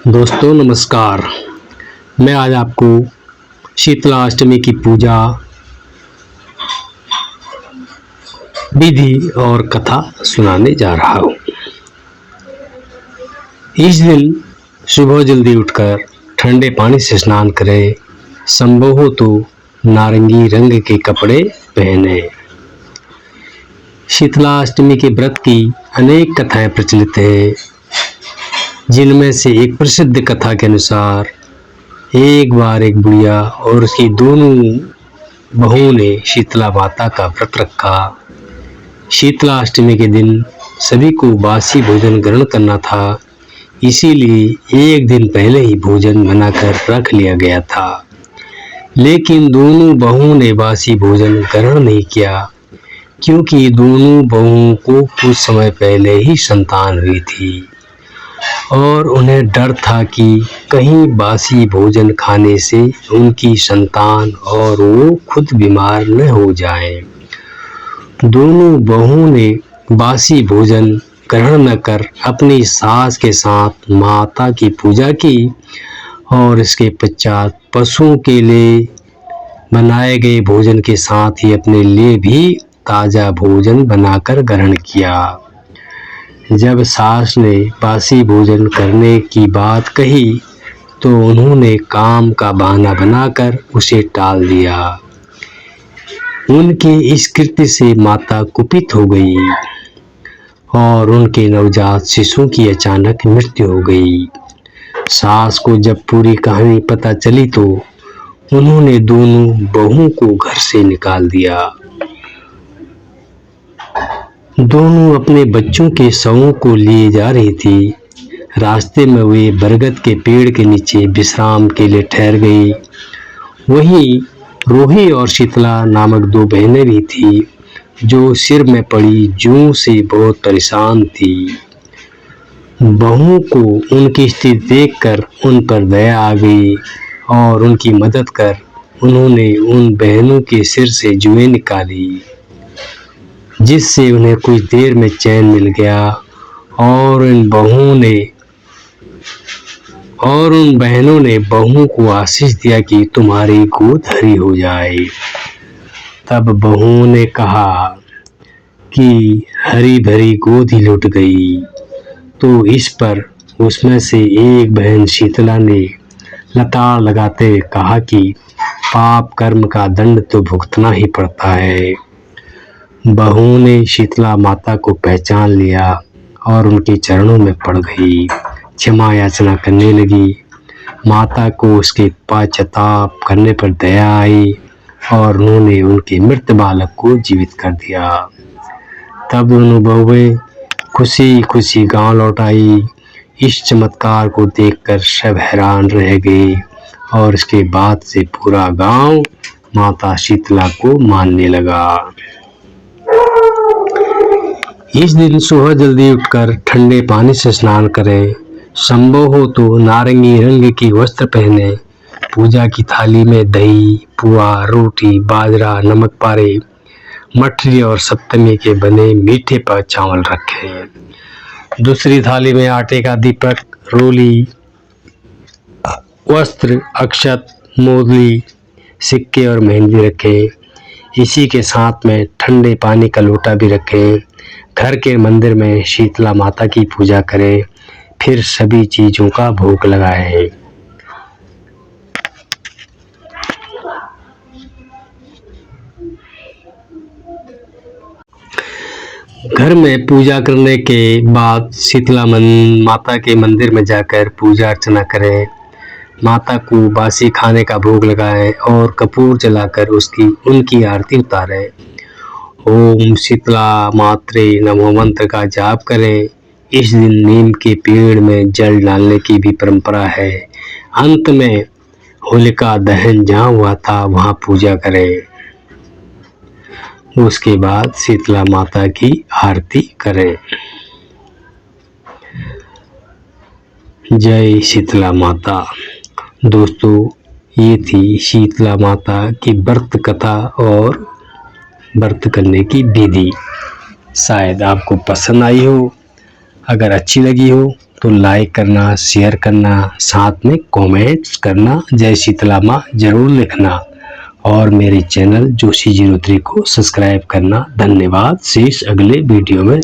दोस्तों नमस्कार। मैं आज आपको शीतला अष्टमी की पूजा विधि और कथा सुनाने जा रहा हूँ। इस दिन सुबह जल्दी उठकर ठंडे पानी से स्नान करें। संभव हो तो नारंगी रंग के कपड़े पहने। शीतला अष्टमी के व्रत की अनेक कथाएं प्रचलित हैं, जिनमें से एक प्रसिद्ध कथा के अनुसार एक बार एक बुढ़िया और उसकी दोनों बहुओं ने शीतला माता का व्रत रखा। शीतला अष्टमी के दिन सभी को बासी भोजन ग्रहण करना था, इसीलिए एक दिन पहले ही भोजन बनाकर रख लिया गया था। लेकिन दोनों बहुओं ने बासी भोजन ग्रहण नहीं किया, क्योंकि दोनों बहुओं को कुछ समय पहले ही संतान हुई थी और उन्हें डर था कि कहीं बासी भोजन खाने से उनकी संतान और वो खुद बीमार न हो जाएं। दोनों बहुओं ने बासी भोजन ग्रहण न कर अपनी सास के साथ माता की पूजा की और इसके पश्चात पशुओं के लिए बनाए गए भोजन के साथ ही अपने लिए भी ताज़ा भोजन बनाकर ग्रहण किया। जब सास ने बासी भोजन करने की बात कही तो उन्होंने काम का बहाना बनाकर उसे टाल दिया। उनके इस कृत्य से माता कुपित हो गई और उनके नवजात शिशु की अचानक मृत्यु हो गई। सास को जब पूरी कहानी पता चली तो उन्होंने दोनों बहुओं को घर से निकाल दिया। दोनों अपने बच्चों के शवों को लिए जा रही थी। रास्ते में वे बरगद के पेड़ के नीचे विश्राम के लिए ठहर गई। वहीं रोही और शीतला नामक दो बहनें भी थी, जो सिर में पड़ी जूं से बहुत परेशान थी। बहुओं को उनकी स्थिति देखकर उन पर दया आ गई और उनकी मदद कर उन्होंने उन बहनों के सिर से जुएं निकाली, जिससे उन्हें कुछ देर में चैन मिल गया और उन बहनों ने बहुओं को आशीष दिया कि तुम्हारी गोद हरी हो जाए। तब बहुओं ने कहा कि हरी भरी गोद ही लुट गई। तो इस पर उसमें से एक बहन शीतला ने लताड़ लगाते हुए कहा कि पाप कर्म का दंड तो भुगतना ही पड़ता है। बहुओं ने शीतला माता को पहचान लिया और उनके चरणों में पड़ गई, क्षमा याचना करने लगी। माता को उसके पश्चाताप करने पर दया आई और उन्होंने उनके मृत बालक को जीवित कर दिया। तब दोनों बहुएं खुशी खुशी गांव लौट आई। इस चमत्कार को देखकर सब हैरान रह गए और इसके बाद से पूरा गांव माता शीतला को मानने लगा। इस दिन सुबह जल्दी उठकर ठंडे पानी से स्नान करें। संभव हो तो नारंगी रंग की वस्त्र पहने। पूजा की थाली में दही, पुआ, रोटी, बाजरा, नमक पारे, मठरी और सप्तमी के बने मीठे पर चावल रखें। दूसरी थाली में आटे का दीपक, रोली, वस्त्र, अक्षत, मोदली, सिक्के और मेहंदी रखें। इसी के साथ में ठंडे पानी का लोटा भी रखें। घर के मंदिर में शीतला माता की पूजा करें, फिर सभी चीजों का भोग लगाएं। घर में पूजा करने के बाद शीतला माता के मंदिर में जाकर पूजा अर्चना करें। माता को बासी खाने का भोग लगाएं और कपूर जलाकर उनकी आरती उतारें। ओम शीतला मात्रे नमो मंत्र का जाप करें। इस दिन नीम के पेड़ में जल डालने की भी परंपरा है। अंत में होलिका दहन जहाँ हुआ था वहाँ पूजा करें। उसके बाद शीतला माता की आरती करें। जय शीतला माता। दोस्तों, ये थी शीतला माता की व्रत कथा और व्रत करने की विधि। शायद आपको पसंद आई हो। अगर अच्छी लगी हो तो लाइक करना, शेयर करना, साथ में कमेंट्स करना, जय शीतला माँ जरूर लिखना और मेरे चैनल जोशी 03 को सब्सक्राइब करना। धन्यवाद। शेष अगले वीडियो में